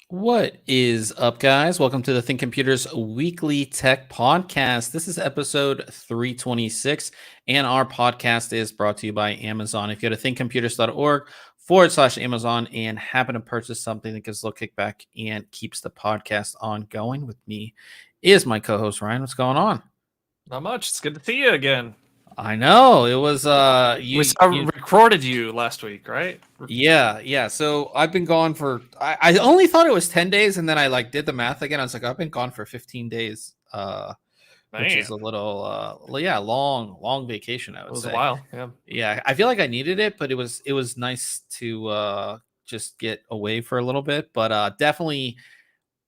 What is up, guys? Welcome to the ThinkComputers Weekly Tech Podcast. This is episode 326, and our podcast is brought to you by Amazon. If you go to thinkcomputers.org/Amazon and happen to purchase something that gives a little kickback and keeps the podcast ongoing, with me is my co-host Ryan. What's going on? Not much. It's good to see you again. I know it was we recorded you last week, right? Yeah. So I've been gone for I only thought it was 10 days, and then I did the math again. I was like, I've been gone for 15 days, which is a little long vacation, I would say. It was a while. Yeah, I feel like I needed it, but it was nice to just get away for a little bit. But definitely,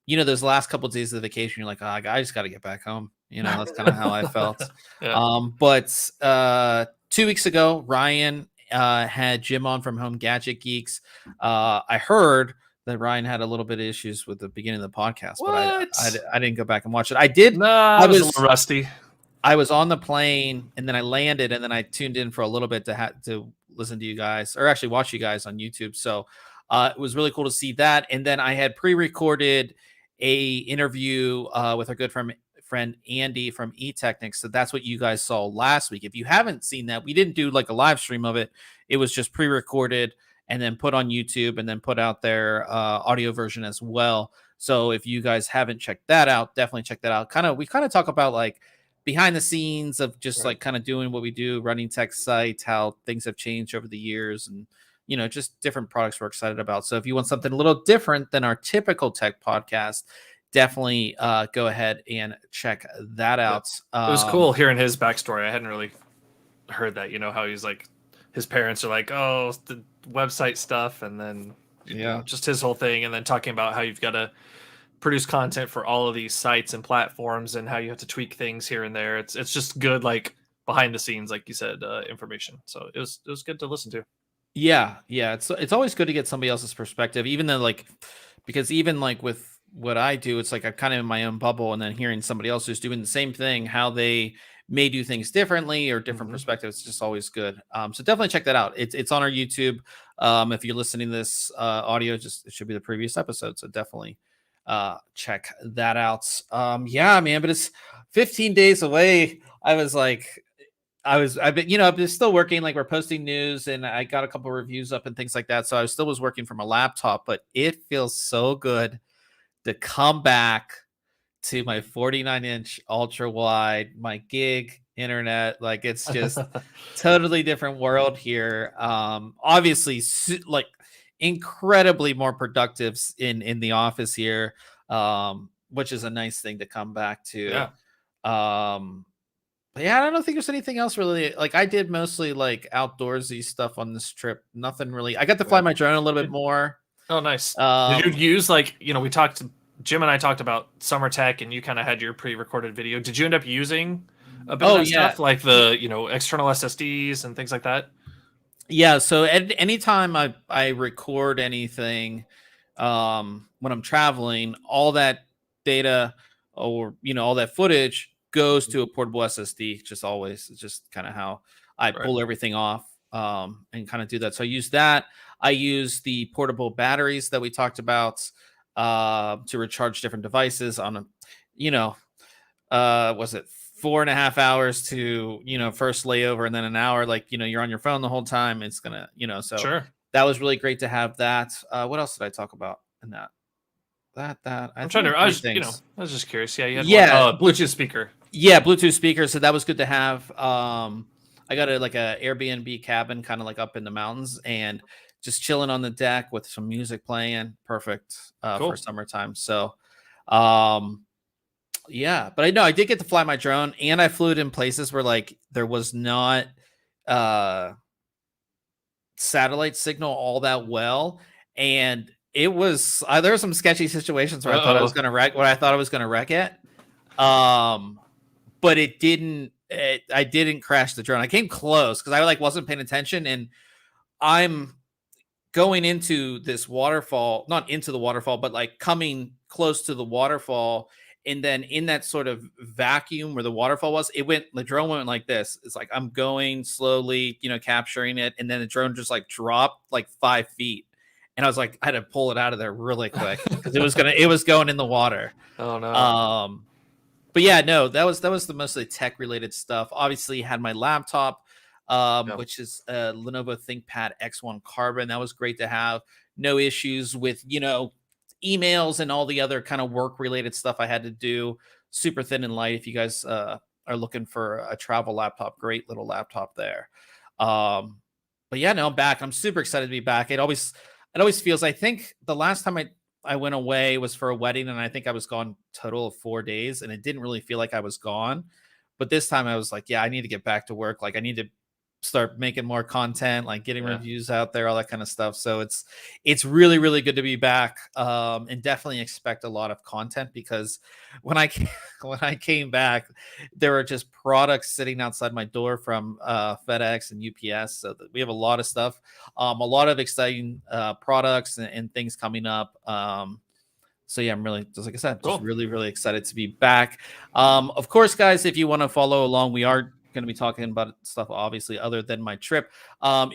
those last couple of days of the vacation, you're like, I just got to get back home. That's kind of how I felt. Yeah. But 2 weeks ago, Ryan had Jim on from Home Gadget Geeks. I heard that Ryan had a little bit of issues with the beginning of the podcast, but I didn't go back and watch it. I did. I was a little rusty. I was on the plane, and then I landed, and then I tuned in for a little bit to listen to you guys, or actually watch you guys on YouTube. So it was really cool to see that. And then I had pre-recorded a interview with our good friend Andy from eTechnics. So that's what you guys saw last week. If you haven't seen that, we didn't do like a live stream of it. It was just pre-recorded and then put on YouTube and then put out their audio version as well. So if you guys haven't checked that out, definitely check that out. We kind of talk about like behind the scenes of just like kind of doing what we do, running tech sites, how things have changed over the years, and just different products we're excited about. So if you want something a little different than our typical tech podcast, definitely go ahead and check that out. It was cool hearing his backstory. I hadn't really heard that, how he's like, his parents are like, oh, the website stuff, and then just his whole thing, and then talking about how you've got to produce content for all of these sites and platforms and how you have to tweak things here and there. It's just good, like behind the scenes, like you said, information. So it was good to listen to. Yeah. It's always good to get somebody else's perspective, even though because even with what I do, it's like I'm kind of in my own bubble, and then hearing somebody else who's doing the same thing, how they may do things differently or different perspectives, it's just always good. So definitely check that out. It's on our YouTube. If you're listening to this audio, it should be the previous episode. So definitely check that out. Yeah, man, but it's 15 days away. I've been still working, like we're posting news, and I got a couple of reviews up and things like that. So I still was working from a laptop, but it feels so good to come back to my 49-inch ultra wide, my gig internet. Like it's just totally different world here. Obviously like incredibly more productive in the office here, which is a nice thing to come back to. But yeah, I don't think there's anything else really. Like I did mostly like outdoorsy stuff on this trip. Nothing really. I got to fly my drone a little bit more. Oh, nice. Did you use Jim and I talked about summer tech, and you kind of had your pre-recorded video. Did you end up using a bit of that stuff, like the external SSDs and things like that? Yeah. So anytime I record anything, when I'm traveling, all that data or all that footage goes to a portable SSD. Just always, it's just kind of how I pull everything off and kind of do that. So I use that. I use the portable batteries that we talked about to recharge different devices on was it 4.5 hours to first layover, and then an hour, like you're on your phone the whole time. It's gonna so sure. That was really great to have that. What else did I talk about in that? I'm trying to. I was just curious. Yeah, you had one Bluetooth speaker. Yeah, Bluetooth speaker. So that was good to have. I got a Airbnb cabin, kind of like up in the mountains, and just chilling on the deck with some music playing. Perfect Cool. for summertime. So, yeah, but I did get to fly my drone, and I flew it in places where like there was not satellite signal all that well, and it was there were some sketchy situations where I thought I was gonna wreck it. But it didn't. I didn't crash the drone. I came close because I wasn't paying attention, and I'm going into this waterfall, not into the waterfall, but like coming close to the waterfall. And then in that sort of vacuum where the waterfall was, the drone went like this. It's like I'm going slowly, capturing it. And then the drone just like dropped like 5 feet. And I was like, I had to pull it out of there really quick because it was going in the water. Oh no. But yeah, no, that was the mostly tech related stuff. Obviously had my laptop, which is a Lenovo ThinkPad X1 Carbon. That was great to have. No issues with, emails and all the other kind of work related stuff I had to do. Super thin and light. If you guys are looking for a travel laptop, great little laptop there. But yeah, no, I'm back. I'm super excited to be back. It always feels, I think the last time I went away was for a wedding, and I think I was gone total of 4 days, and it didn't really feel like I was gone. But this time I was like, yeah, I need to get back to work. Like I need to start making more content, like getting reviews out there, all that kind of stuff. So it's really, really good to be back. And definitely expect a lot of content because when I came back, there were just products sitting outside my door from FedEx and UPS. So we have a lot of stuff, a lot of exciting products and things coming up. So yeah, I'm really, just like I said, just really, really excited to be back. Of course, guys, if you want to follow along, we are going to be talking about stuff obviously other than my trip.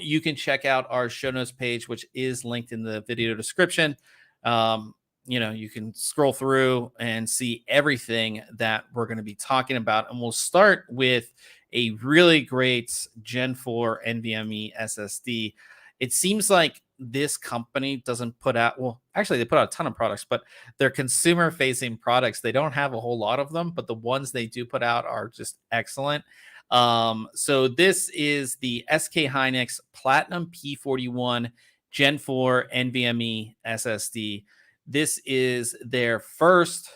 You can check out our show notes page, which is linked in the video description. You can scroll through and see everything that we're going to be talking about, and we'll start with a really great Gen 4 NVMe SSD. It seems like this company doesn't put out, well, actually they put out a ton of products, but their consumer facing products, they don't have a whole lot of them, but the ones they do put out are just excellent. So this is the SK Hynix Platinum P41 Gen 4 NVMe SSD. This is their first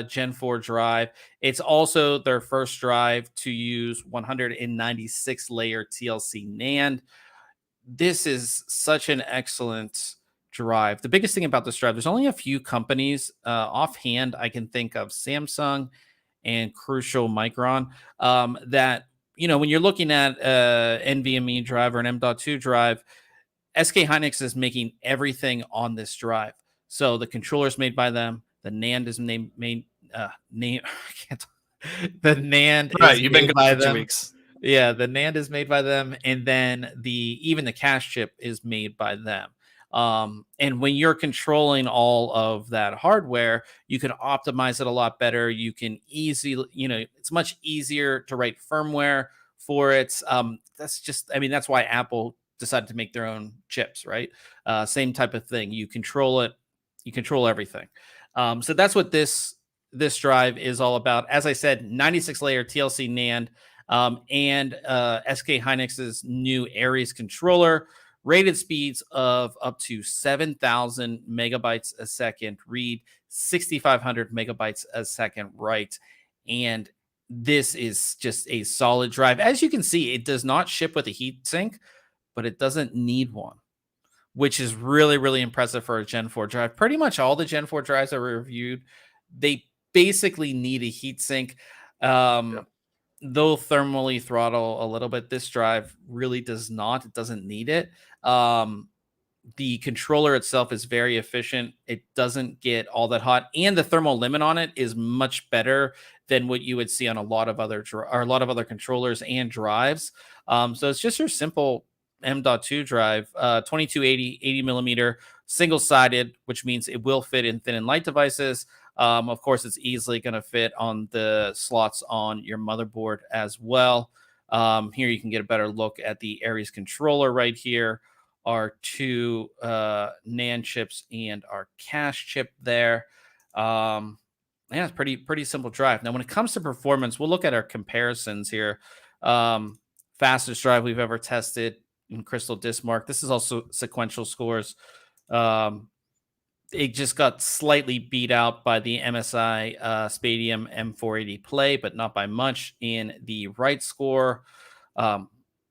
Gen 4 drive. It's also their first drive to use 196 layer TLC NAND. This is such an excellent drive. The biggest thing about this drive, there's only a few companies offhand I can think of, Samsung and Crucial Micron, that, when you're looking at NVMe drive or an M.2 drive, SK Hynix is making everything on this drive. So the controller is made by them. The NAND is made. I can't. The NAND is you've been made by gone for 2 them. weeks. Yeah, the NAND is made by them, and then even the cache chip is made by them. And when you're controlling all of that hardware, you can optimize it a lot better. You can it's much easier to write firmware for it. That's why Apple decided to make their own chips, right? Same type of thing. You control it. You control everything. So that's what this drive is all about. As I said, 96 layer TLC NAND. And SK Hynix's new Aries controller, rated speeds of up to 7,000 megabytes a second read, 6,500 megabytes a second write. And this is just a solid drive. As you can see, it does not ship with a heat sink, but it doesn't need one, which is really, really impressive for a Gen 4 drive. Pretty much all the Gen 4 drives that were reviewed, they basically need a heat sink. They'll thermally throttle a little bit. This drive really does not. It doesn't need it. The controller itself is very efficient. It doesn't get all that hot, and the thermal limit on it is much better than what you would see on a lot of other controllers and drives. So it's just your simple M.2 drive, 2280 80 millimeter, single sided, which means it will fit in thin and light devices. Of course, it's easily going to fit on the slots on your motherboard as well. Here you can get a better look at the Aries controller right here. our two NAND chips and our cache chip there. Yeah, it's pretty simple drive. Now, when it comes to performance, we'll look at our comparisons here. Fastest drive we've ever tested in Crystal Diskmark. This is also sequential scores. It just got slightly beat out by the MSI Spadium M480 Play, but not by much. In the right score,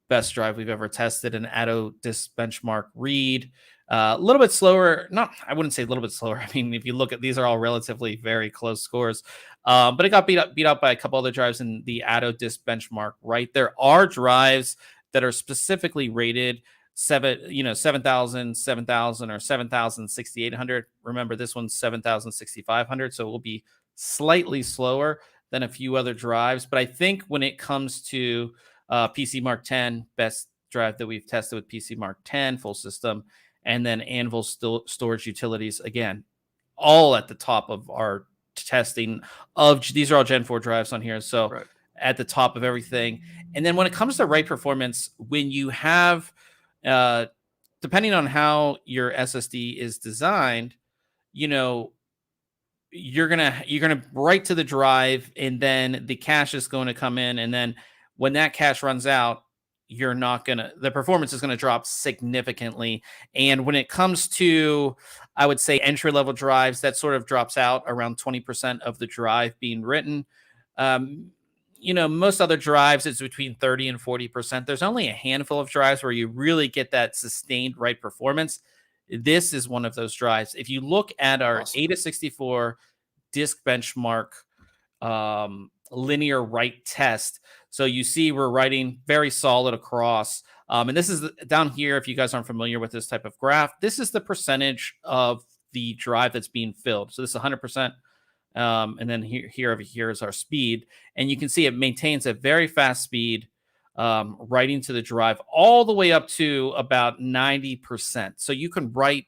best drive we've ever tested, an Atto Disk Benchmark Read. A little bit slower. I wouldn't say a little bit slower. I mean, if you look at these, are all relatively very close scores. But it got beat out by a couple other drives in the Atto Disk Benchmark. Right, there are drives that are specifically rated 7,000, 7,000, or 7,000, 6,800. Remember, this one's 7,000, 6,500, so it will be slightly slower than a few other drives. But I think when it comes to PC Mark 10, best drive that we've tested with PC Mark 10 full system, and then Anvil storage utilities, again, all at the top of our testing of these are all Gen 4 drives on here, so right at the top of everything. And then when it comes to write performance, when you have depending on how your SSD is designed, you know, you're gonna write to the drive, and then the cache is going to come in, and then when that cache runs out, the performance is going to drop significantly. And when it comes to, I would say, entry level drives, that sort of drops out around 20% of the drive being written. Most other drives, it's between 30 and 40%. There's only a handful of drives where you really get that sustained write performance. This is one of those drives. If you look at our awesome AIDA64 disk benchmark linear write test, so you see we're writing very solid across. And this is down here, if you guys aren't familiar with this type of graph, this is the percentage of the drive that's being filled. So this is 100%. And then here is our speed, and you can see it maintains a very fast speed, writing to the drive all the way up to about 90%. So you can write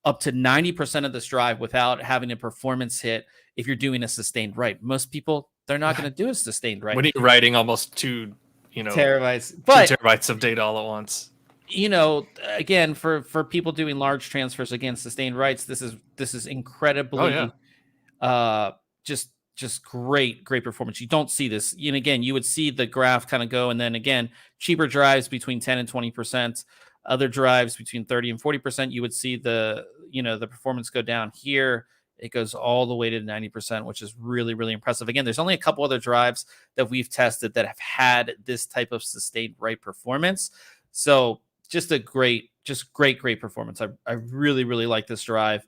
up to 90% of this drive without having a performance hit if you're doing a sustained write. Most people, they're not going to do a sustained write. When you're writing almost two terabytes, but 2 terabytes of data all at once. Again, for people doing large transfers, again, sustained writes, this is incredibly just great performance. You don't see this. And again, you would see the graph kind of go, and then again, cheaper drives between 10 and 20%, other drives between 30 and 40%, you would see the performance go down. Here it goes all the way to 90%, which is really, really impressive. Again, there's only a couple other drives that we've tested that have had this type of sustained write performance. So just great performance. I really, really like this drive.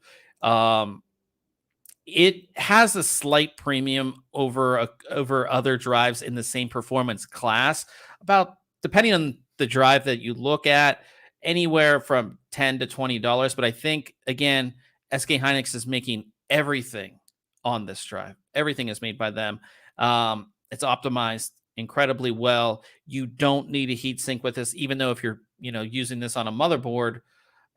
It has a slight premium over other drives in the same performance class, about, depending on the drive that you look at, anywhere from $10 to $20. But I think, again, SK Hynix is making everything on this drive. Everything is made by them. It's optimized incredibly well. You don't need a heatsink with this, even though if you're using this on a motherboard,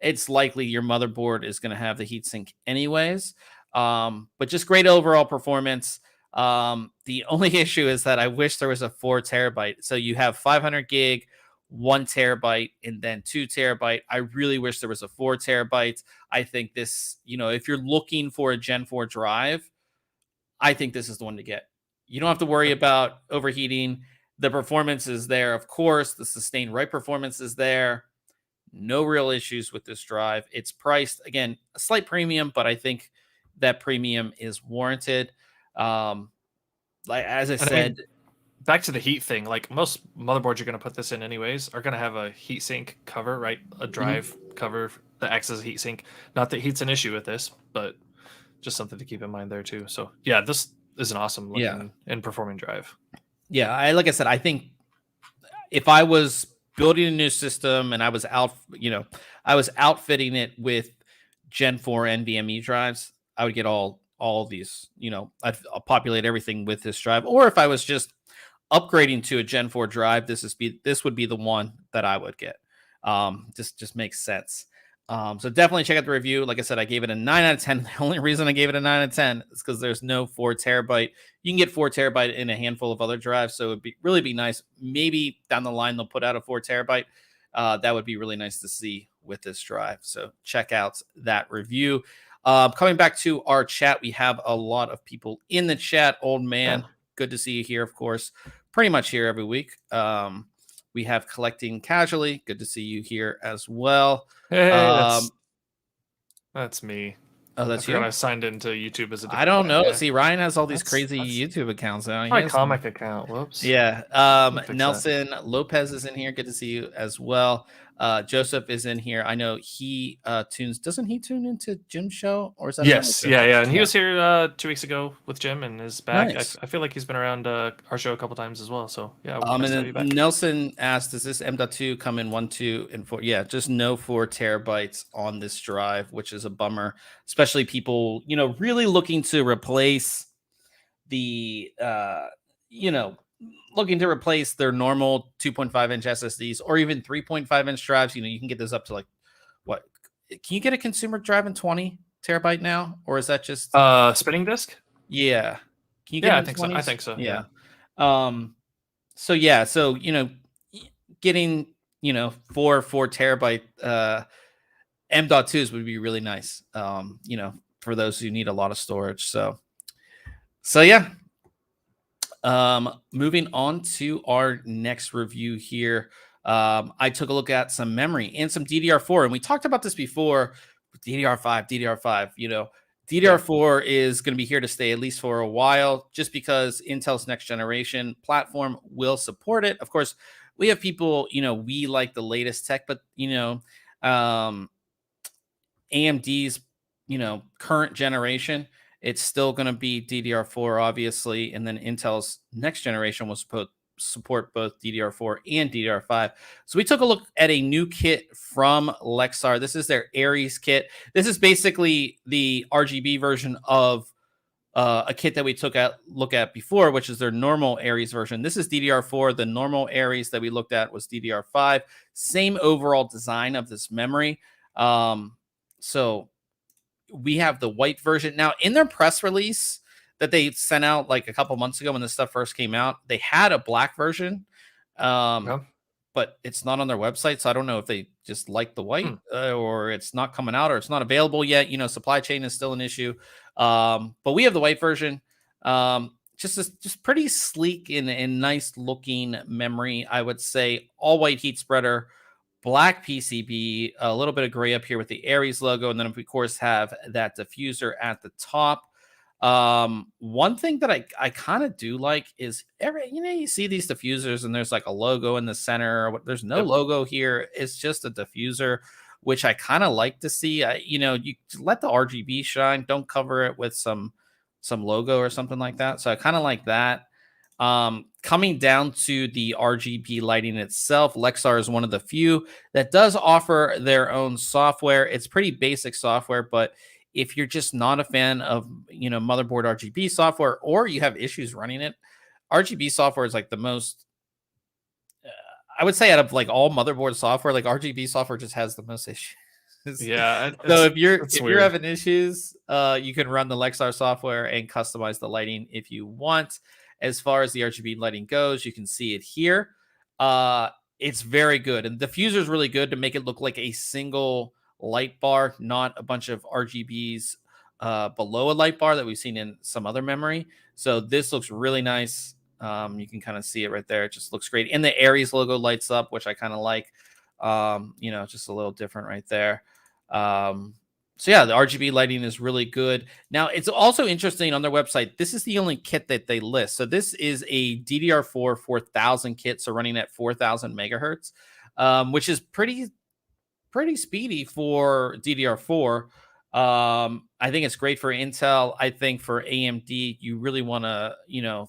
it's likely your motherboard is going to have the heatsink anyways. But just great overall performance. The only issue is that I wish there was a 4 terabyte. So you have 500 gig, 1 terabyte, and then 2 terabyte. I really wish there was a 4 terabyte. I think this, if you're looking for a Gen 4 drive, I think this is the one to get. You don't have to worry about overheating. The performance is there, of course. The sustained write performance is there. No real issues with this drive. It's priced, again, a slight premium, but I think that premium is warranted. As I said, back to the heat thing, like most motherboards you're going to put this in anyways are going to have a heatsink cover, right? A drive cover that acts as a heatsink. Not that heat's an issue with this, but just something to keep in mind there too. So yeah, this is an awesome looking and performing drive. Yeah, like I said, I think if I was building a new system and I was outfitting it with Gen 4 NVMe drives, I would get all of these. I'll populate everything with this drive. Or if I was just upgrading to a Gen 4 drive, this would be the one that I would get. Just makes sense. So definitely check out the review. Like I said, I gave it a 9 out of 10. The only reason I gave it a 9 out of 10 is because there's no 4 terabyte. You can get 4 terabyte in a handful of other drives, so it'd really be nice. Maybe down the line they'll put out a 4 terabyte. That would be really nice to see with this drive. So check out that review. Coming back to our chat, we have a lot of people in the chat. Old man, good to see you here, of course. Pretty much here every week. We have Collecting Casually. Good to see you here as well. Hey, that's me. Oh, that's I forgot you? I signed into YouTube as a different I don't know. Yeah. See, Ryan has all these crazy YouTube accounts now. My comic account. Whoops. Yeah. Nelson Lopez is in here. Good to see you as well. Joseph is in here. I know he tunes. Doesn't he tune into Jim's show? Or is that yes? Yeah. And he was here 2 weeks ago with Jim and is back. Nice. I feel like he's been around our show a couple times as well. So yeah. And then Nelson asked, "Does this M.2 come in 1, 2, and 4?" Yeah, just no 4 terabytes on this drive, which is a bummer, especially people really looking to replace the looking to replace their normal 2.5-inch SSDs or even 3.5-inch drives. You can get this up to like what? Can you get a consumer drive in 20 terabyte now, or is that just spinning disk? Yeah. Can you get? Yeah, I think so. Yeah. So getting 4 terabyte M.2s would be really nice. For those who need a lot of storage. So yeah. Moving on to our next review here. I took a look at some memory and some DDR4, and we talked about this before. DDR5. DDR4 is going to be here to stay at least for a while, just because Intel's next generation platform will support it. Of course, we have people, we like the latest tech, but AMD's, current generation, it's still going to be DDR4, obviously, and then Intel's next generation will support both DDR4 and DDR5. So we took a look at a new kit from Lexar. This is their Aries kit. This is basically the RGB version of a kit that we took a look at before, which is their normal Aries version. This is DDR4. The normal Aries that we looked at was DDR5. Same overall design of this memory. So we have the white version. Now, in their press release that they sent out like a couple months ago when this stuff first came out, they had a black version, but it's not on their website. So I don't know if they just like the white or it's not coming out or it's not available yet. Supply chain is still an issue. But we have the white version. Just pretty sleek and nice looking memory, I would say. All white heat spreader, black PCB, a little bit of gray up here with the Aries logo, and then of course have that diffuser at the top. One thing that I kind of do like is you see these diffusers and there's like a logo in the center. There's no logo here. It's just a diffuser, which I kind of like to see. You let the RGB shine. Don't cover it with some logo or something like that. So I kind of like that. Coming down to the RGB lighting itself, Lexar is one of the few that does offer their own software. It's pretty basic software, but if you're just not a fan of motherboard RGB software, or you have issues running it, RGB software is like the most I would say out of like all motherboard software, like RGB software just has the most issues. Yeah. So if you're having issues, you can run the Lexar software and customize the lighting if you want. As far as the RGB lighting goes, you can see it here. It's very good. And the diffuser is really good to make it look like a single light bar, not a bunch of RGBs below a light bar that we've seen in some other memory. So this looks really nice. You can kind of see it right there. It just looks great. And the Aries logo lights up, which I kind of like. Just a little different right there. So yeah, the RGB lighting is really good. Now, it's also interesting on their website. This is the only kit that they list. So this is a DDR4 4000 kit, so running at 4000 megahertz, which is pretty speedy for DDR4. I think it's great for Intel. I think for AMD, you really want a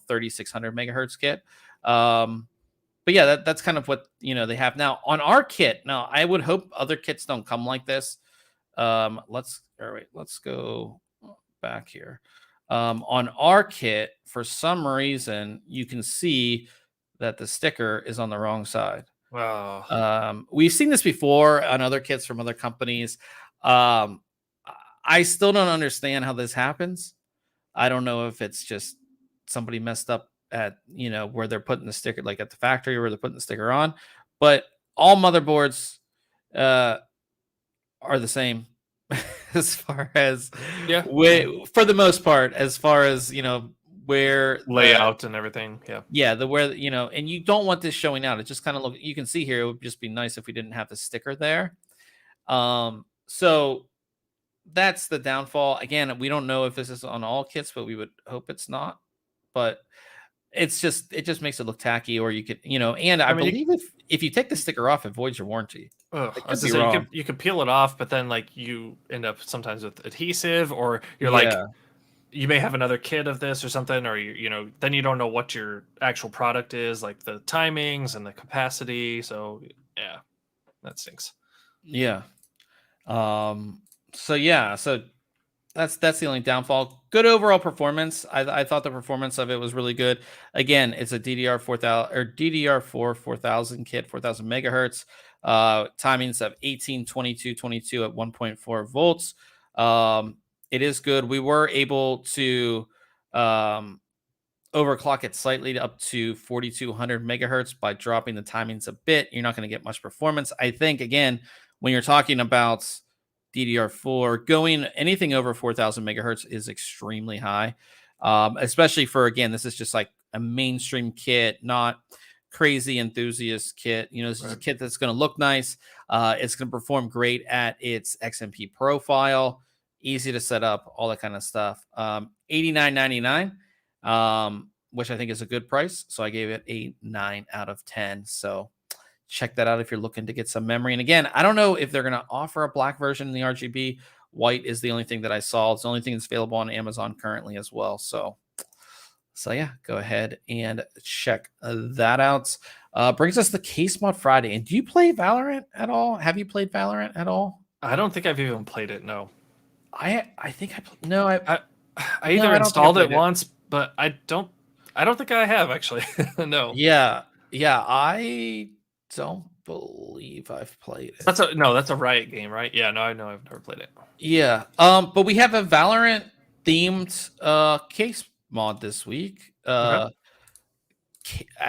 3600 megahertz kit. But yeah, that's kind of what they have now on our kit. Now, I would hope other kits don't come like this. Let's go back here. On our kit, for some reason, you can see that the sticker is on the wrong side. Wow. We've seen this before on other kits from other companies. I still don't understand how this happens. I don't know if it's just somebody messed up at where they're putting the sticker, like at the factory where they're putting the sticker on. But all motherboards are the same as far as Yeah. for the most part, as far as where layout and everything. Yeah, the where and you don't want this showing out. It just kind of look. You can see here. It would just be nice if we didn't have the sticker there. So that's the downfall. Again, we don't know if this is on all kits, but we would hope it's not. But it just makes it look tacky, or you could, and I believe if you take the sticker off, it voids your warranty. I was gonna say, you could peel it off, but then like you end up sometimes with adhesive, or you're like, you may have another kit of this or something, or then you don't know what your actual product is, like the timings and the capacity. So yeah, that stinks. Yeah. So that's the only downfall. Good overall performance. I thought the performance of it was really good. Again, it's a DDR4 or DDR4 4000 kit, 4000 megahertz. Timings of 18, 22, 22 at 1.4 volts. It is good. We were able to overclock it slightly up to 4200 megahertz by dropping the timings a bit. You're not going to get much performance. I think, again, when you're talking about DDR4, going anything over 4000 megahertz is extremely high, especially for, again, this is just like a mainstream kit, not crazy enthusiast kit. This is a kit that's going to look nice. It's going to perform great at its XMP profile, easy to set up, all that kind of stuff. $89.99, which I think is a good price. So I gave it a 9 out of 10. So check that out if you're looking to get some memory. And again, I don't know if they're going to offer a black version in the RGB. White is the only thing that I saw. It's the only thing that's available on Amazon currently as well. So yeah, go ahead and check that out. Brings us the Case Mod Friday. And do you play Valorant at all? Have you played Valorant at all? I don't think I've even played it. No. I think no. I either installed it once, but I don't think I have actually. No. Yeah. I don't believe I've played it. That's a Riot game, right? Yeah, no, I know I've never played it. Yeah. But we have a Valorant themed case mod this week. I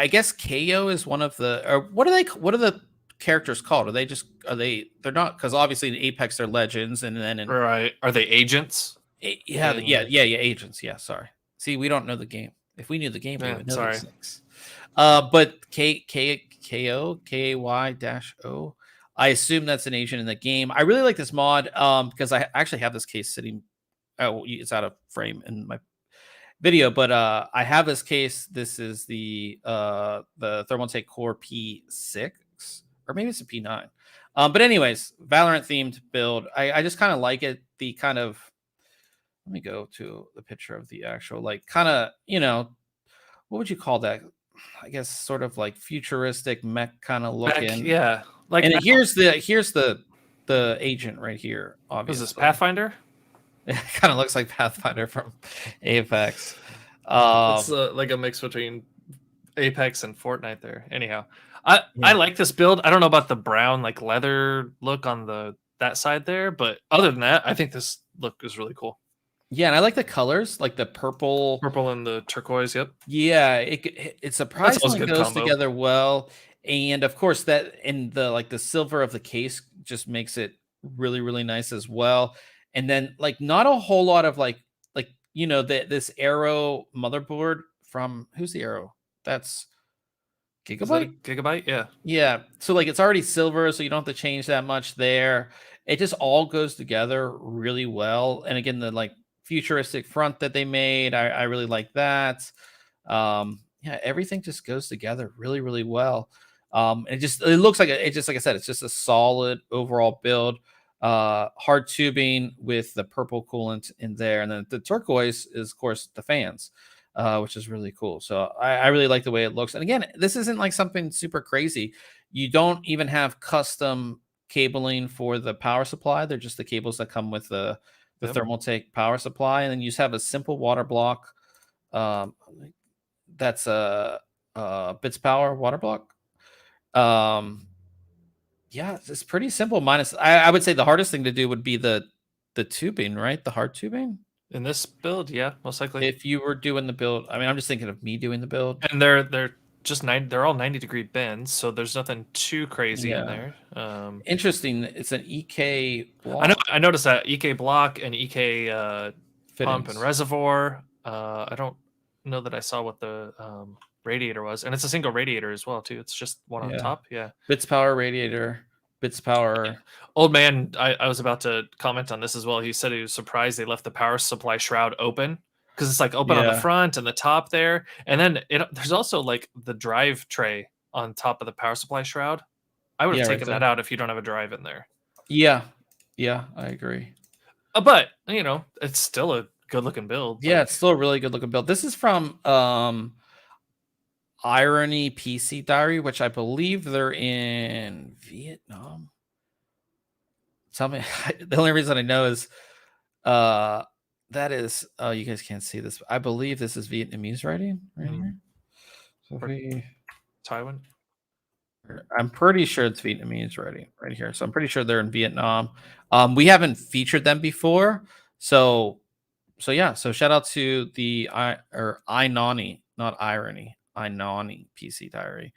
guess KO is one of the, or what are the characters called? They're not, because obviously in Apex they're legends, and then right. Are they agents? Yeah, agents. Yeah, sorry. See, we don't know the game. If we knew the game, we would know these things. But KO KAY-O. I assume that's an agent in the game. I really like this mod because I actually have this case sitting. Oh, it's out of frame in my video, but I have this case. This is the Thermaltake Core P6, or maybe it's a P9. But anyways, Valorant themed build. I just kind of like it. The kind of, let me go to the picture of the actual, like, kind of, what would you call that? I guess sort of like futuristic mech kind of looking. Yeah. Like, and here's the agent right here. Obviously, is this Pathfinder? It kind of looks like Pathfinder from Apex. It's like a mix between Apex and Fortnite there. Anyhow, I like this build. I don't know about the brown like leather look on that side there, but other than that, I think this look is really cool. Yeah, and I like the colors, like the purple and the turquoise. Yep. Yeah, it surprisingly goes together well, and of course that in the silver of the case just makes it really, really nice as well. And then like not a whole lot of like this Arrow motherboard from, who's the Arrow? That's Gigabyte. Gigabyte, yeah. So like it's already silver, so you don't have to change that much there. It just all goes together really well. And again, the like futuristic front that they made, I really like that. Everything just goes together really, really well. It looks like like I said, it's just a solid overall build. Hard tubing with the purple coolant in there, and then the turquoise is of course the fans, which is really cool. So I really like the way it looks. And again, this isn't like something super crazy. You don't even have custom cabling for the power supply. They're just the cables that come with the Thermaltake power supply, and then you just have a simple water block. That's a bits power water block. It's pretty simple. Minus, I would say the hardest thing to do would be the tubing, right? The hard tubing in this build, yeah, most likely. If you were doing the build, I mean, I'm just thinking of me doing the build, and they're just they're all 90-degree bends, so there's nothing too crazy in there. Interesting. It's an EK block. I noticed that EK block and EK pump and Fittings. reservoir. I don't know that I saw what the radiator was, and it's a single radiator as well too. It's just one on top. Yeah. Bits power radiator. Bits power. Yeah. Old man, I was about to comment on this as well. He said he was surprised they left the power supply shroud open, because it's like open on the front and the top there, and then there's also like the drive tray on top of the power supply shroud. I would have taken that out if you don't have a drive in there. Yeah, I agree. But it's still a good looking build. Yeah, it's still a really good looking build. This is from Irony PC Diary, which I believe they're in Vietnam. Tell me, the only reason I know is that is, oh, you guys can't see this. I believe this is Vietnamese writing right here. So Taiwan. I'm pretty sure it's Vietnamese writing right here. So I'm pretty sure they're in Vietnam. We haven't featured them before. So yeah. So shout out to the Inani, not Irony, Inani PC Diary.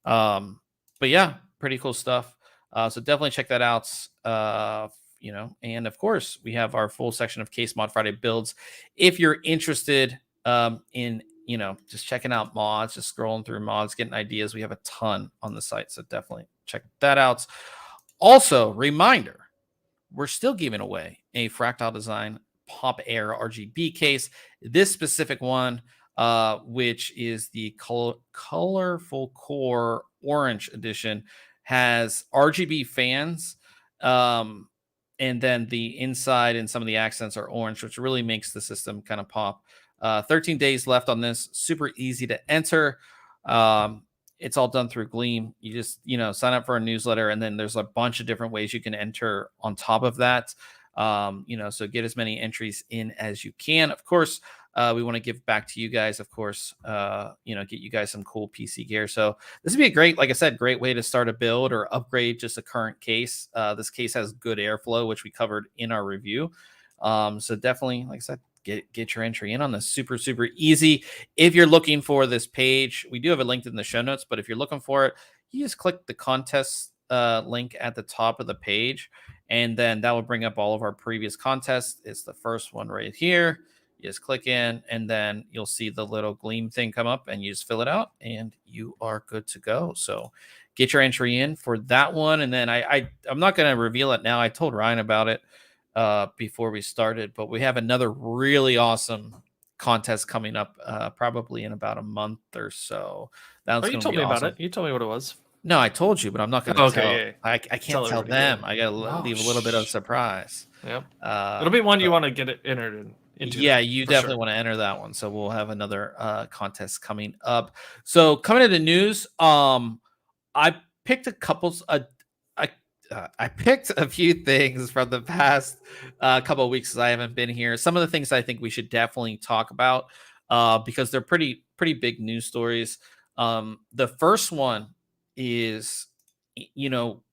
But yeah, pretty cool stuff. So definitely check that out. And of course we have our full section of Case Mod Friday builds. If you're interested in just checking out mods, just scrolling through mods, getting ideas, we have a ton on the site. So definitely check that out. Also, reminder, we're still giving away a Fractal Design Pop Air RGB case. This specific one, which is the Colorful Core Orange Edition, has RGB fans. And then the inside and some of the accents are orange, which really makes the system kind of pop. 13 days left on this. Super easy to enter. It's all done through Gleam. You just, sign up for a newsletter, and then there's a bunch of different ways you can enter on top of that. So get as many entries in as you can. Of course, we want to give back to you guys, of course, get you guys some cool PC gear. So this would be a great, like I said, great way to start a build or upgrade just a current case. This case has good airflow, which we covered in our review. So definitely, like I said, get your entry in on this. Super easy. If you're looking for this page, we do have it linked in the show notes, but if you're looking for it, you just click the contest link at the top of the page, and then that will bring up all of our previous contests. It's the first one right here. You just click in, and then you'll see the little Gleam thing come up, and you just fill it out, and you are good to go. So get your entry in for that one. And then I'm not going to reveal it now. I told Ryan about it before we started, but we have another really awesome contest coming up probably in about a month or so. You told me about it. You told me what it was. No, I told you, but I'm not going to tell. Yeah. I can't tell them. I got to leave a little bit of a surprise. Yep. It'll be one you want to get it entered into. Yeah, you definitely want to enter that one. So we'll have another contest coming up. So coming to the news, I picked I picked a few things from the past couple of weeks as I haven't been here. Some of the things I think we should definitely talk about because they're pretty big news stories. The first one is,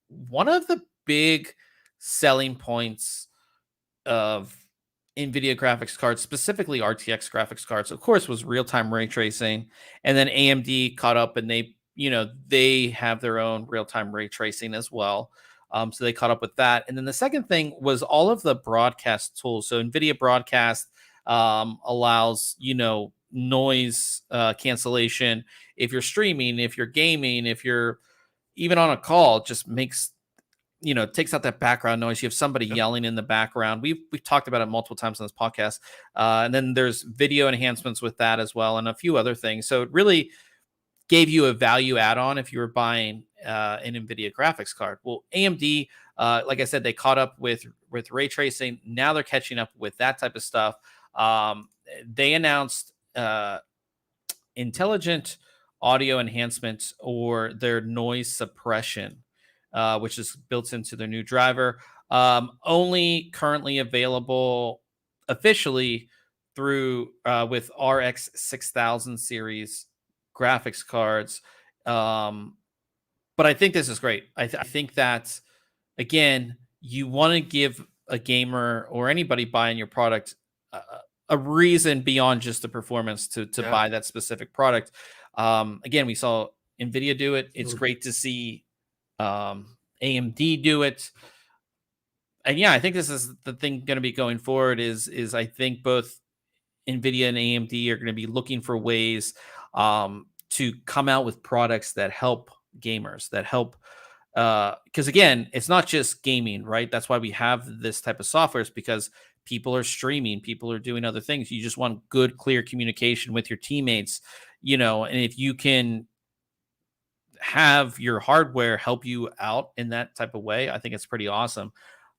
one of the big selling points of NVIDIA graphics cards, specifically RTX graphics cards, of course, was real-time ray tracing. And then AMD caught up, and they have their own real-time ray tracing as well. So they caught up with that. And then the second thing was all of the broadcast tools. So NVIDIA Broadcast allows, noise cancellation. If you're streaming, if you're gaming, if you're even on a call, just makes, takes out that background noise. You have somebody yelling in the background. We've talked about it multiple times on this podcast. And then there's video enhancements with that as well, and a few other things. So it really gave you a value add-on if you were buying an NVIDIA graphics card. Well, AMD, like I said, they caught up with ray tracing. Now they're catching up with that type of stuff. They announced intelligent audio enhancements, or their noise suppression, which is built into their new driver. Only currently available officially through with RX 6000 series graphics cards. But I think this is great. I think that, again, you want to give a gamer or anybody buying your product a reason beyond just the performance to buy that specific product. Again, we saw Nvidia do it. It's great to see AMD do it. And yeah, I think this is the thing going to be going forward is I think both Nvidia and AMD are going to be looking for ways to come out with products that help gamers, that help because again, it's not just gaming, right? That's why we have this type of software, is because people are streaming, people are doing other things. You just want good, clear communication with your teammates, and if you can have your hardware help you out in that type of way, I think it's pretty awesome.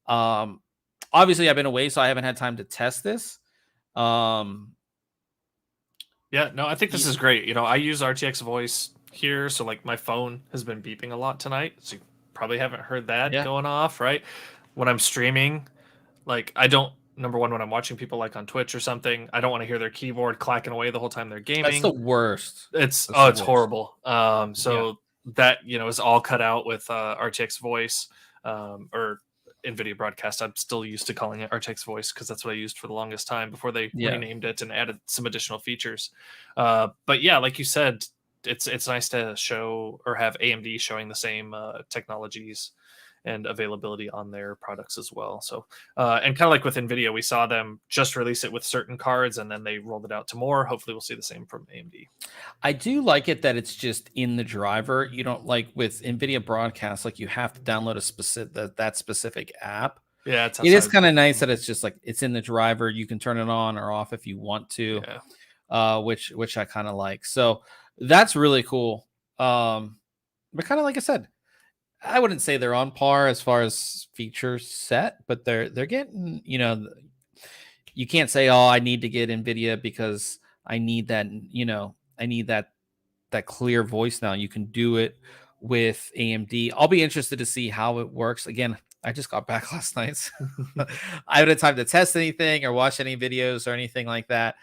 Obviously I've been away, so I haven't had time to test this. Yeah, no, I think this is great. I use RTX voice here, so like my phone has been beeping a lot tonight, so you probably haven't heard that going off, right? When I'm streaming, like I don't, number one, when I'm watching people like on Twitch or something, I don't want to hear their keyboard clacking away the whole time they're gaming. That's the worst. It's horrible. So that is all cut out with RTX voice or Nvidia Broadcast. I'm still used to calling it RTX voice because that's what I used for the longest time before they renamed it and added some additional features. But yeah, like you said, it's nice to show or have AMD showing the same technologies and availability on their products as well. So, and kind of like with Nvidia, we saw them just release it with certain cards and then they rolled it out to more. Hopefully we'll see the same from AMD. I do like it that it's just in the driver. You don't, like with Nvidia Broadcast, like you have to download a specific app. Yeah, it is kind of nice that it's just like it's in the driver. You can turn it on or off if you want to, which I kind of like. So that's really cool. But kind of like I said, I wouldn't say they're on par as far as feature set, but they're getting, you can't say, oh, I need to get Nvidia because I need that, I need that clear voice now. You can do it with AMD. I'll be interested to see how it works. Again, I just got back last night. So I haven't had time to test anything or watch any videos or anything like that.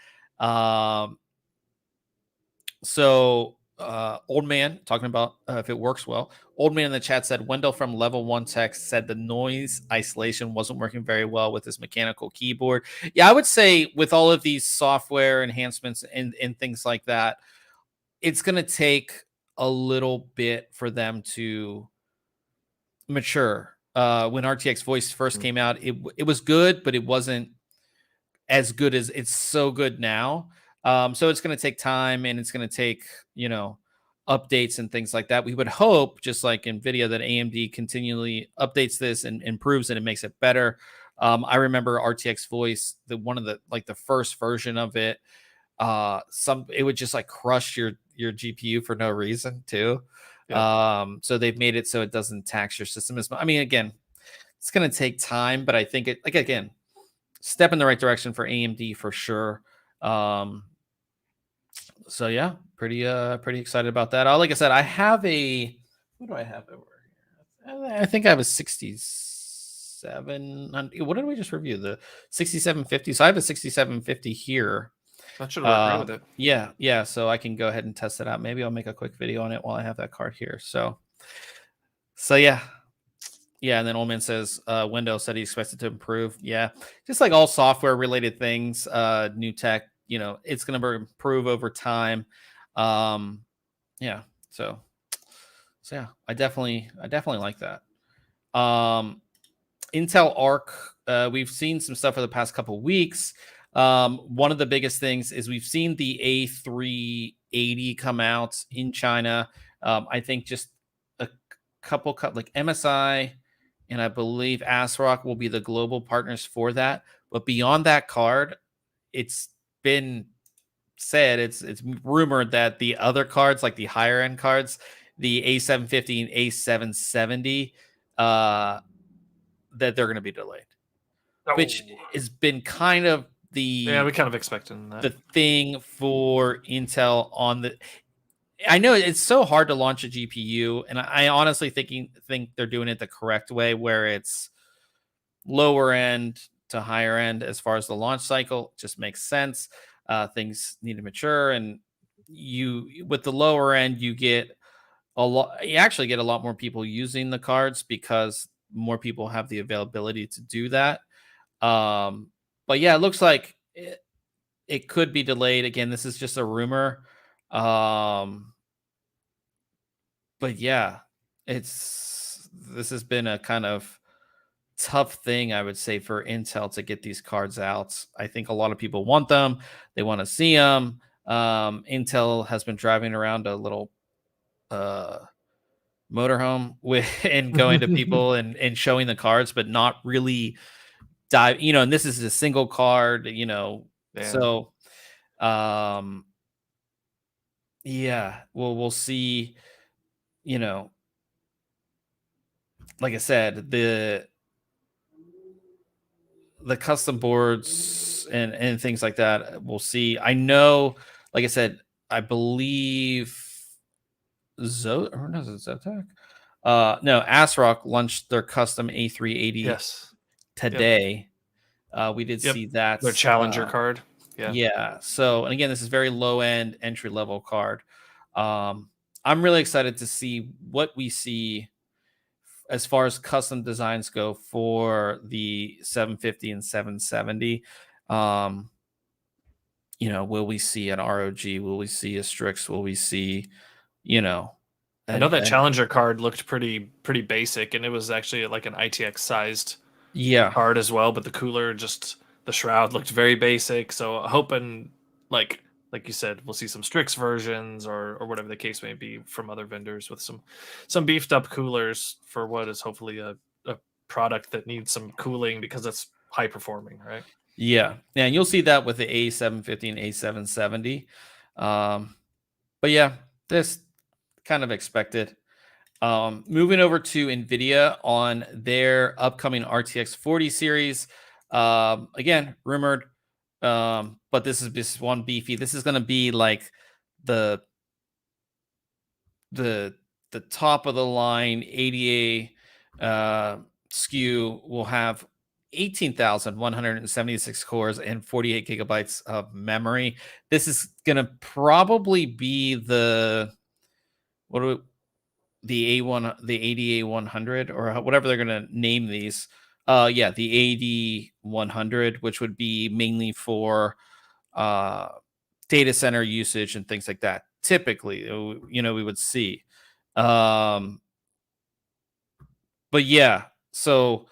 Old man talking about if it works well. Old man in the chat said Wendell from Level 1 Tech said the noise isolation wasn't working very well with his mechanical keyboard. Yeah, I would say with all of these software enhancements and things like that, it's going to take a little bit for them to mature. When RTX voice first came out, it was good, but it wasn't as good as it's so good now. So it's going to take time and it's going to take, updates and things like that. We would hope, just like Nvidia, that AMD continually updates this and improves it and makes it better. I remember RTX voice, the first version of it, it would just like crush your GPU for no reason too. So they've made it so it doesn't tax your system as much. I mean, again, it's going to take time, but I think it, like, again, step in the right direction for AMD for sure. So yeah, pretty excited about that. Like I said, I have what do I have over here? I think I have a 6700. What did we just review? The 6750. So I have a 6750 here. That should work right with it. Yeah. So I can go ahead and test it out. Maybe I'll make a quick video on it while I have that card here. So yeah. Yeah, and then Old Man says Windows said he expects it to improve. Yeah, just like all software related things, new tech, it's going to improve over time. Yeah, so yeah, I definitely like that. Intel Arc, we've seen some stuff for the past couple weeks. One of the biggest things is we've seen the A380 come out in China. I think just a couple like MSI and I believe ASRock will be the global partners for that. But beyond that card, it's been said, it's rumored that the other cards, like the higher end cards, the A750 and A770, that they're going to be delayed, which has been kind of we kind of expected that. The thing for Intel on the. I know it's so hard to launch a GPU, and I honestly think they're doing it the correct way, where it's lower end to higher end as far as the launch cycle. It just makes sense. Things need to mature, and with the lower end, you get you actually get a lot more people using the cards because more people have the availability to do that. But yeah, it looks like it could be delayed. Again, this is just a rumor. but yeah, this has been a kind of tough thing, I would say, for Intel to get these cards out. I think a lot of people want them. They want to see them. Intel has been driving around a little motorhome with and going to people and showing the cards, but not really dive. And this is a single card. Yeah. So yeah, we'll see. Like I said, the custom boards and things like that, we'll see. I know, like I said, I believe or no, is it Zotac? No, ASRock launched their custom A380 Yes. today. We did see that. Their Challenger card. Yeah. Yeah. So, and again, this is very low end entry level card. I'm really excited to see what we see as far as custom designs go for the 750 and 770. Will we see an ROG? Will we see a Strix? Will we see, I know that Challenger card looked pretty basic, and it was actually like an ITX sized card as well, but the cooler, just the shroud looked very basic. So hoping like you said, we'll see some Strix versions or whatever the case may be from other vendors with some beefed up coolers for what is hopefully a product that needs some cooling because it's high performing, right? Yeah. And you'll see that with the A750 and A770. But yeah, this kind of expected. Moving over to Nvidia on their upcoming RTX 40 series. Again, rumored, but this is just one beefy. This is going to be like the top of the line ADA SKU will have 18,176 cores and 48 gigabytes of memory. This is going to probably be the A1, the ADA 100, or whatever they're going to name these. The AD 100, which would be mainly for data center usage and things like that. Typically, we would see. But yeah, so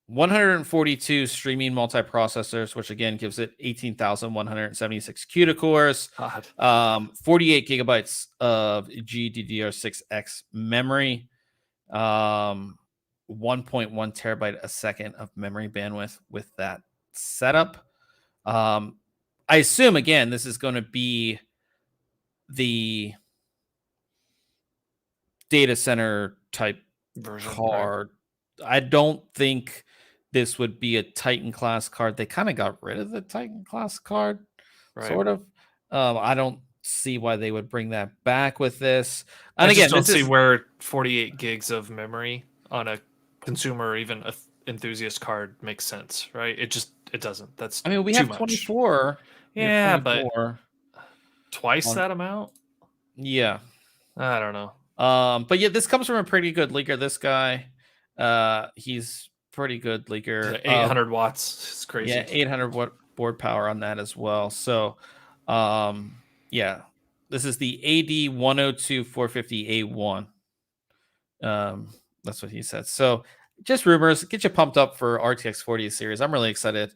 142 streaming multiprocessors, which again gives it 18,176 CUDA cores, 48 gigabytes of GDDR6X memory, 1.1 terabyte a second of memory bandwidth with that setup. I assume, again, this is going to be the data center type version card. Right? I don't think this would be a Titan class card. They kind of got rid of the Titan class card, sort of. I don't see why they would bring that back with this. And I don't see where 48 gigs of memory on a consumer or even a enthusiast card makes sense, right? It doesn't. That's we have 24. Yeah, 24. But twice that amount? Yeah. I don't know. But yeah, this comes from a pretty good leaker. This guy, he's pretty good leaker. 800 watts. It's crazy. Yeah, 800 watt board power on that as well. So, yeah, this is the AD 102 450A1. That's what he said. So, just rumors. Get you pumped up for RTX 40 series. I'm really excited.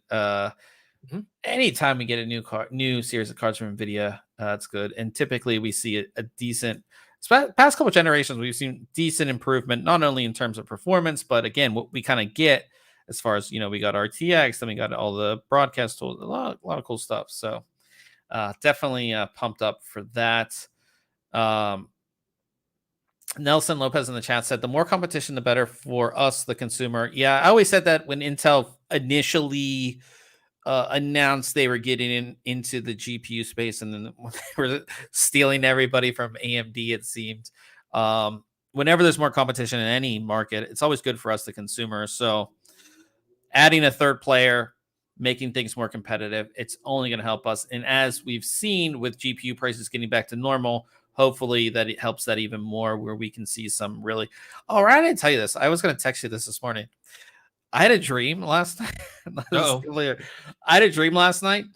Anytime we get a new series of cards from Nvidia, it's good. And typically we see a decent. Past couple generations, we've seen decent improvement, not only in terms of performance, but again, what we kind of get as far as, we got RTX, then we got all the broadcast tools, a lot of cool stuff. So definitely pumped up for that. Nelson Lopez in the chat said, the more competition, the better for us, the consumer. Yeah, I always said that when Intel initially announced they were getting into the GPU space, and then they were stealing everybody from AMD, it seemed. Whenever there's more competition in any market, it's always good for us, the consumer. So adding a third player, making things more competitive, it's only going to help us. And as we've seen with GPU prices getting back to normal, hopefully that it helps that even more, where we can see some really... Oh, I didn't tell you this. I was going to text you this morning. I had a dream last night. I had a dream last night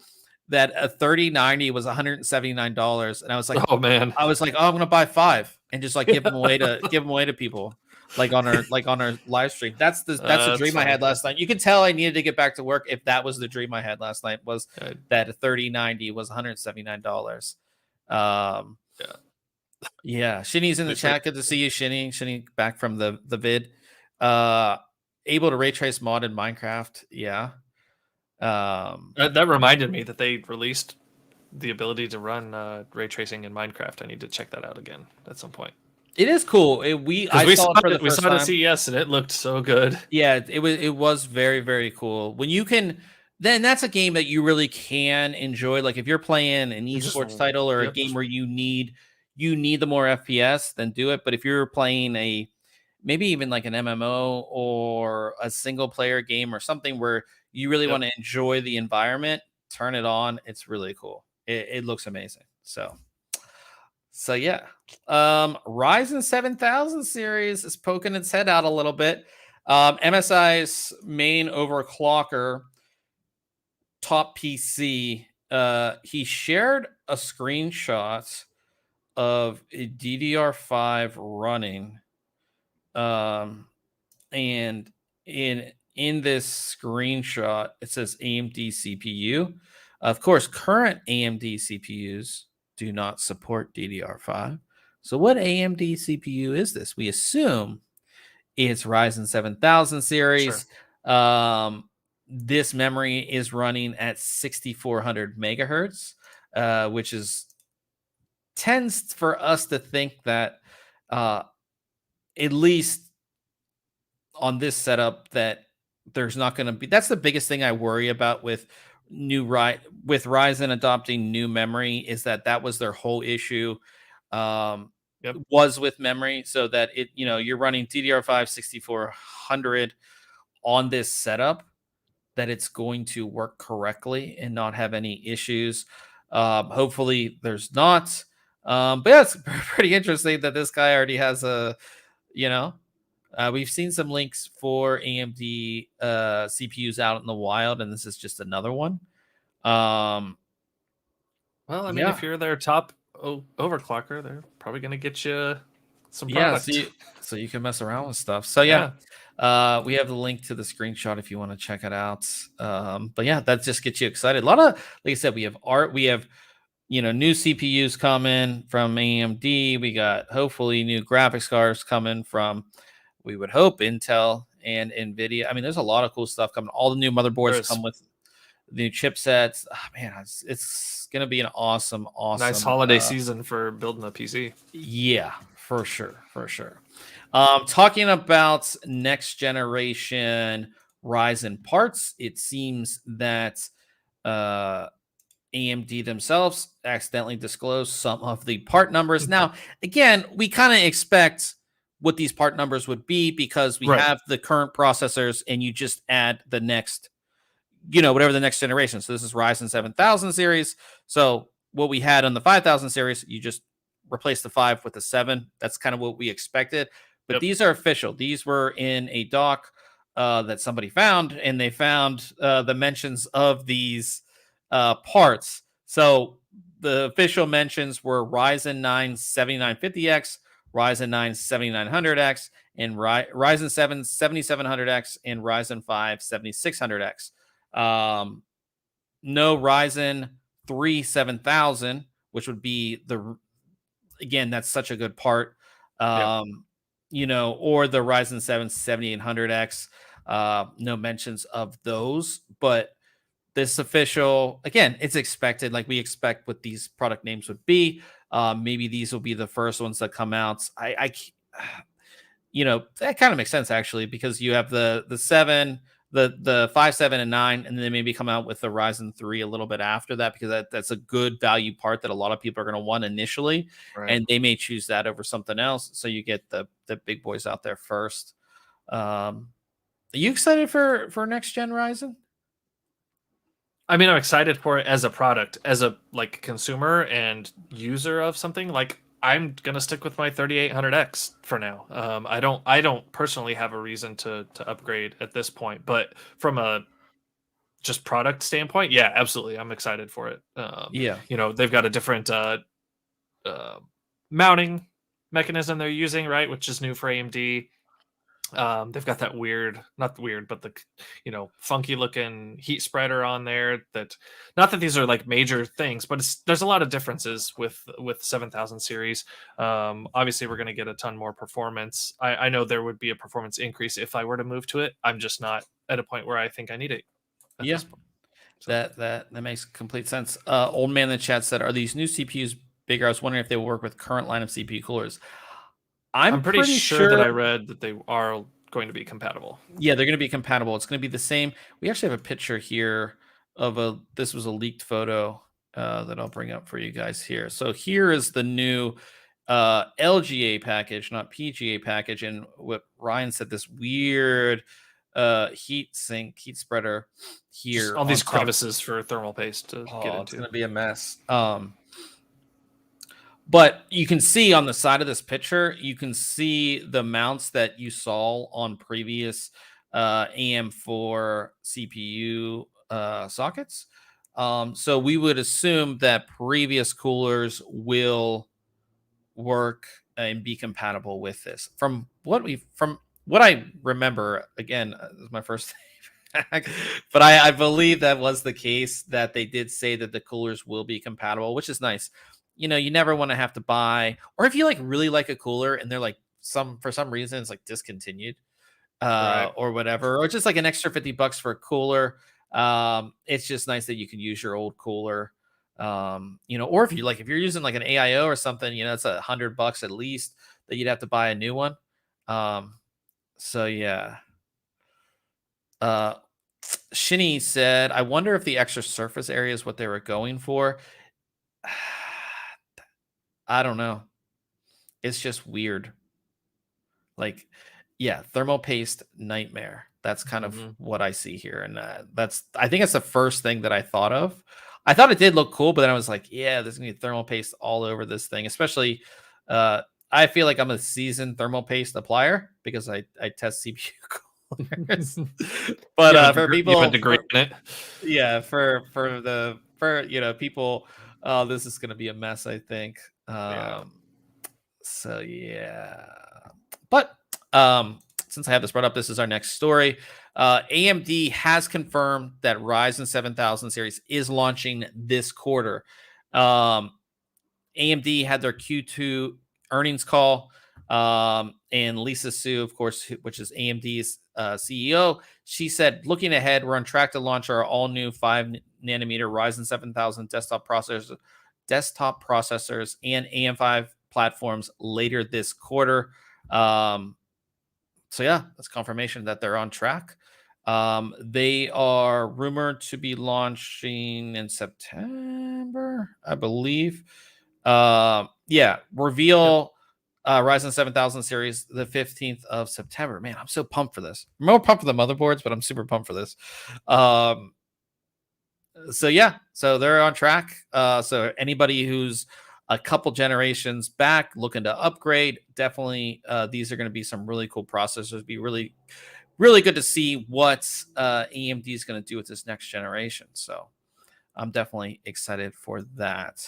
that a 3090 was $179, and I was like, "Oh man!" I was like, "Oh, I'm gonna buy 5." and just like give them away to people, like on our live stream. That's the dream I had last night. You can tell I needed to get back to work if that was the dream I had last night, was that 3090 was $179. Yeah, Shinny's in the chat. Good to see you, Shinny. Shinny back from the vid. Able to ray trace mod in Minecraft. Yeah. That reminded me that they released the ability to run ray tracing in Minecraft. I need to check that out again at some point. It is cool. We saw it for the first time. We saw it at CES and it looked so good. Yeah, it was very, very cool. When you can, then that's a game that you really can enjoy. Like if you're playing an esports title or a game where you need the more FPS, then do it. But if you're playing maybe even like an MMO or a single player game or something where you really want to enjoy the environment, turn it on. It's really cool. It looks amazing. So yeah. Ryzen 7000 series is poking its head out a little bit. MSI's main overclocker, Top PC, he shared a screenshot of a DDR5 running. And in this screenshot, it says AMD CPU. Of course, current AMD CPUs do not support DDR5. So what AMD CPU is this? We assume it's Ryzen 7000 series. Sure. This memory is running at 6400 megahertz, which tends for us to think that at least on this setup that there's not going to be. That's the biggest thing I worry about with Ryzen adopting new memory, is that was their whole issue. Was with memory, so that you're running DDR5 6400 on this setup, that it's going to work correctly and not have any issues. Hopefully there's not. But yeah, it's pretty interesting that this guy already has we've seen some links for AMD CPUs out in the wild, and this is just another one. Well, I mean, if you're their top overclocker, they're probably going to get you some product. So you can mess around with stuff. So we have the link to the screenshot if you want to check it out. But yeah, that just gets you excited. A lot of, like I said, we have new CPUs coming from AMD. We got hopefully new graphics cards coming from, we would hope, Intel and Nvidia. I mean, there's a lot of cool stuff coming. All the new motherboards come with the new chipsets. Oh, man, it's going to be an awesome nice holiday season for building a PC. Yeah, for sure. Talking about next generation Ryzen parts, it seems that AMD themselves accidentally disclosed some of the part numbers. Now, again, we kind of expect what these part numbers would be, because we have the current processors and you just add the next, whatever the next generation. So this is Ryzen 7000 series. So what we had on the 5000 series, you just replace the 5 with the 7. That's kind of what we expected. But these are official. These were in a doc that somebody found, and they found the mentions of these parts. So the official mentions were Ryzen 9 7950X, Ryzen 9 7900X, and Ryzen 7 7700X, and Ryzen 5 7600X. No Ryzen 3 7000, which would be again, that's such a good part. Or the Ryzen 7 7800X. No mentions of those, but this official, again, it's expected. Like we expect what these product names would be. Maybe these will be the first ones that come out. That kind of makes sense actually, because you have the 7, the 5, 7, and 9, and then they maybe come out with the Ryzen 3 a little bit after that, because that's a good value part that a lot of people are going to want initially, and they may choose that over something else. So you get the big boys out there first. Are you excited for next gen Ryzen? I mean, I'm excited for it as a product, as a consumer and user of something. Like, I'm gonna stick with my 3800X for now. I don't personally have a reason to upgrade at this point, but from a just product standpoint, yeah, absolutely, I'm excited for it. They've got a different mounting mechanism they're using, right, which is new for AMD. They've got that weird, not weird, but the funky looking heat spreader on there. That, not that these are like major things, but there's a lot of differences with 7000 series. Obviously, we're going to get a ton more performance. I know there would be a performance increase if I were to move to it. I'm just not at a point where I think I need it at Yeah, this point. So. that makes complete sense. Old man in the chat said, "Are these new CPUs bigger? I was wondering if they will work with current line of CPU coolers." I'm pretty pretty sure that sure. I read that they are going to be compatible. Yeah, they're going to be compatible. It's going to be the same. We actually have a picture here of this was a leaked photo that I'll bring up for you guys here. So here is the new LGA package, not PGA package. And what Ryan said, this weird heat spreader here. Just all these crevices for thermal paste to get into. It's going to be a mess. But you can see on the side of this picture, you can see the mounts that you saw on previous AM4 CPU sockets. So we would assume that previous coolers will work and be compatible with this. From what I remember, again, this is my first back, but I believe that was the case, that they did say that the coolers will be compatible, which is nice. You never want to have to buy, or if you really like a cooler and they're like for some reason it's like discontinued Right. or whatever, or just like an extra $50 for a cooler. It's just nice that you can use your old cooler. Or if you're using like an AIO or something, it's $100 at least that you'd have to buy a new one. So yeah. Shinny said, I wonder if the extra surface area is what they were going for. I don't know. It's just weird. Thermal paste nightmare. That's kind of what I see here. And I think it's the first thing that I thought of. I thought it did look cool, but then I was like, yeah, there's going to be thermal paste all over this thing. Especially, I feel like I'm a seasoned thermal paste applier because I test CPU coolers. But for people, you have a degree in it. Yeah, for people, this is going to be a mess, I think. So yeah, but since I have this brought up, this is our next story. AMD has confirmed that Ryzen 7000 series is launching this quarter. AMD had their Q2 earnings call, and Lisa Su, of course, which is AMD's CEO, she said, looking ahead, we're on track to launch our all-new 5nm Ryzen 7000 desktop processors and AM5 platforms later this quarter. So yeah, that's confirmation that they're on track. They are rumored to be launching in September, I believe. Reveal Ryzen 7000 series the 15th of September. Man, I'm so pumped for this. I'm more pumped for the motherboards, but I'm super pumped for this. So they're on track. So anybody who's a couple generations back looking to upgrade, definitely these are going to be some really cool processors. Be really, really good to see what AMD is going to do with this next generation. So I'm definitely excited for that.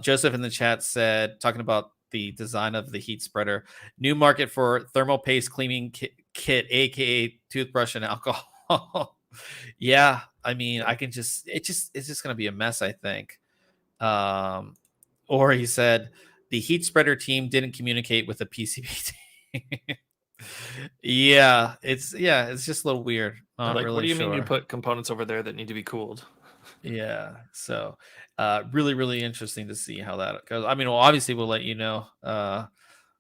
Joseph in the chat said, talking about the design of the heat spreader, new market for thermal paste cleaning kit, aka toothbrush and alcohol. Yeah, I mean, it's just gonna be a mess, I think. Or he said the heat spreader team didn't communicate with the PCB team. It's just a little weird. Not really what do you sure. mean you put components over there that need to be cooled? Yeah, so really, really interesting to see how that goes. I mean, well, obviously we'll let you know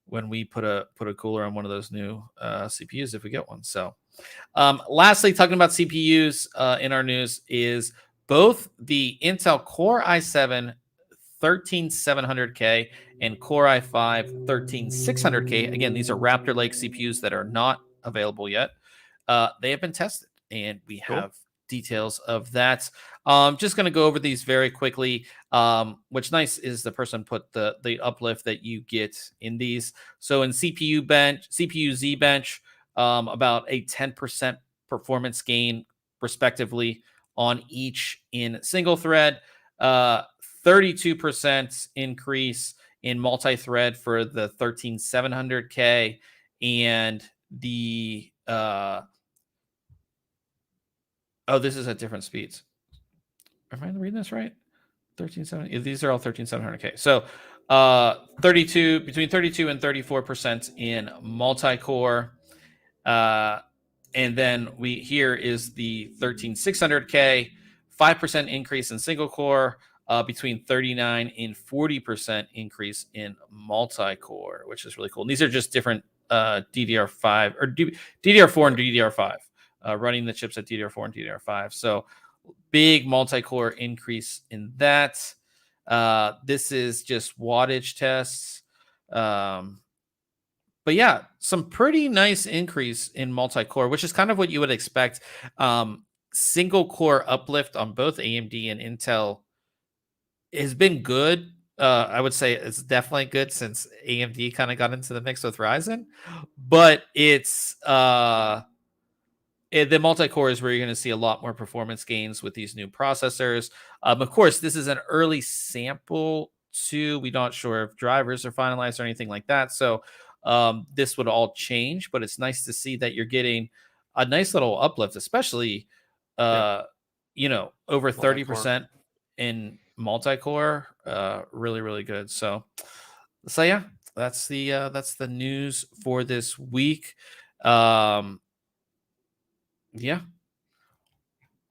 when we put a cooler on one of those new CPUs if we get one. So lastly, talking about CPUs in our news is both the Intel Core i7 13700K and Core i5 13600K. Again, these are Raptor Lake CPUs that are not available yet. They have been tested, and we have details of that. Just going to go over these very quickly. Which nice is the person put the uplift that you get in these. So in CPU Z bench, about a 10% performance gain respectively on each in single thread, 32% increase in multi-thread for the 13700K, and the this is at different speeds. Am I reading this right? 137. These are all 13700K. So 32 between 32 and 34% in multi-core. And then here is the 13600K, 5% increase in single core, between 39 and 40% increase in multi-core, which is really cool. And these are just different DDR5 or DDR4 and DDR5, running the chips at DDR4 and DDR5. So big multi-core increase in that. This is just wattage tests. But yeah, some pretty nice increase in multi-core, which is kind of what you would expect. Single core uplift on both AMD and Intel has been good. I would say it's definitely good since AMD kind of got into the mix with Ryzen, but it's the multi-core is where you're going to see a lot more performance gains with these new processors. Of course, this is an early sample too. We're not sure if drivers are finalized or anything like that. So this would all change, but it's nice to see that you're getting a nice little uplift, especially, over 30% in multi-core. Really, really good. So yeah, that's the news for this week. Yeah.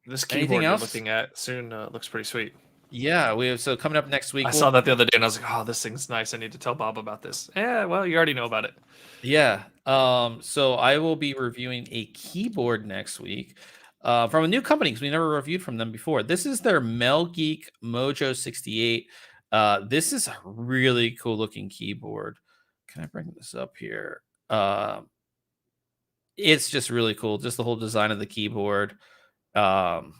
This keyboard you're looking at soon looks pretty sweet. Yeah, coming up next week. I saw that the other day and I was like, oh, this thing's nice. I need to tell Bob about this. Yeah, well, you already know about it. Yeah. So I will be reviewing a keyboard next week from a new company because we never reviewed from them before. This is their Melgeek Mojo 68. This is a really cool looking keyboard. Can I bring this up here? It's just really cool. Just the whole design of the keyboard. And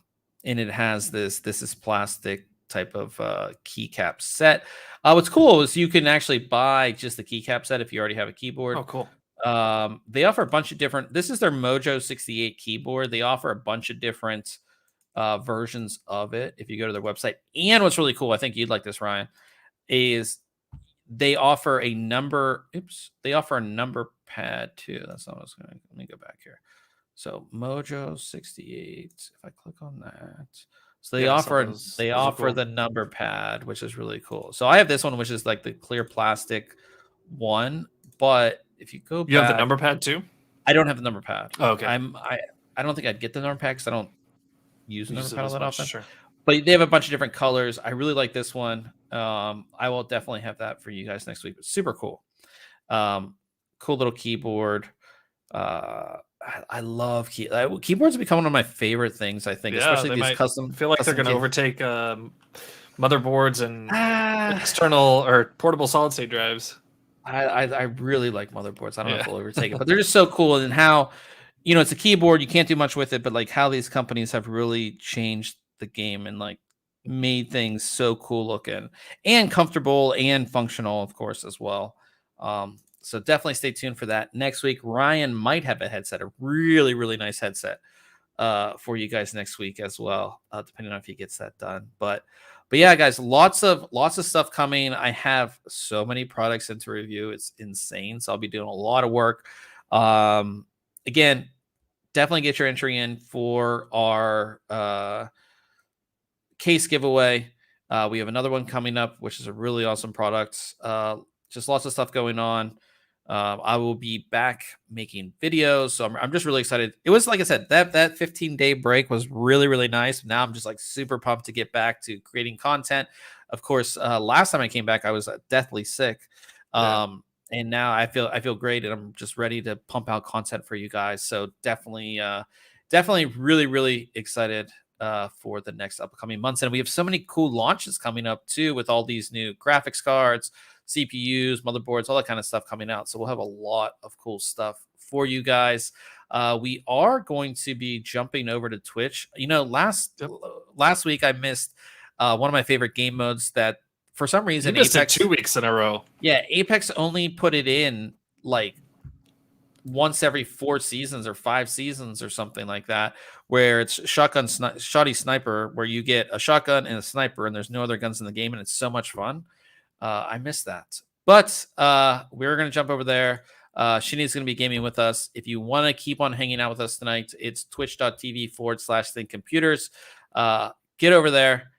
it has this is plastic type of keycap set. What's cool is you can actually buy just the keycap set if you already have a keyboard. Oh, cool. They offer a bunch of different, this is their Mojo 68 keyboard. They offer a bunch of different versions of it if you go to their website. And what's really cool, I think you'd like this, Ryan, is they offer a number pad too. That's not what I was going to, let me go back here. So Mojo 68, if I click on that. So they offer cool. The number pad, which is really cool. So I have this one, which is like the clear plastic one, but if you go back, you have the number pad too? I don't have the number pad. Oh, okay. I don't think I'd get the number pad because I don't use the number pad all that often. Sure. But they have a bunch of different colors. I really like this one. I will definitely have that for you guys next week. It's super cool. Cool little keyboard. I love keyboards have become one of my favorite things, I think, especially these custom. I feel like they're going to overtake motherboards and external or portable solid state drives. I really like motherboards. I don't know if they'll overtake it, but they're just so cool. And how, it's a keyboard, you can't do much with it, but like how these companies have really changed the game and like made things so cool looking and comfortable and functional, of course, as well. So definitely stay tuned for that. Next week, Ryan might have a headset, a really, really nice headset for you guys next week as well, depending on if he gets that done. But yeah, guys, lots of stuff coming. I have so many products into review. It's insane. So I'll be doing a lot of work. Again, definitely get your entry in for our case giveaway. We have another one coming up, which is a really awesome product. Just lots of stuff going on. I will be back making videos, so I'm just really excited. It was, like I said, that 15-day break was really, really nice. Now I'm just like super pumped to get back to creating content. Of course, last time I came back, I was deathly sick, and now I feel great, and I'm just ready to pump out content for you guys. So definitely, really, really excited for the next upcoming months, and we have so many cool launches coming up too, with all these new graphics cards, CPUs, motherboards, all that kind of stuff coming out. So we'll have a lot of cool stuff for you guys. We are going to be jumping over to Twitch. Last week I missed one of my favorite game modes that for some reason you missed Apex, it 2 weeks in a row. Yeah, Apex only put it in like once every 4 seasons or 5 seasons or something like that, where it's shoddy sniper, where you get a shotgun and a sniper and there's no other guns in the game, and it's so much fun. I missed that. But we're going to jump over there. Shinny's going to be gaming with us. If you want to keep on hanging out with us tonight, it's twitch.tv/ThinkComputers. Get over there.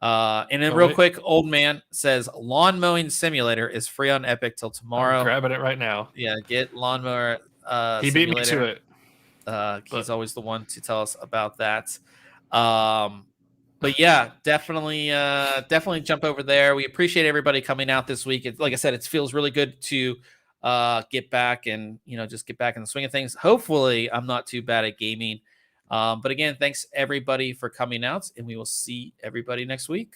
And then real quick, Old Man says Lawn Mowing Simulator is free on Epic till tomorrow. I'm grabbing it right now. Yeah, get Lawnmower He Simulator. beat me to it. He's always the one to tell us about that. But yeah, definitely jump over there. We appreciate everybody coming out this week. Like I said, it feels really good to get back and just get back in the swing of things. Hopefully, I'm not too bad at gaming. But again, thanks everybody for coming out, and we will see everybody next week.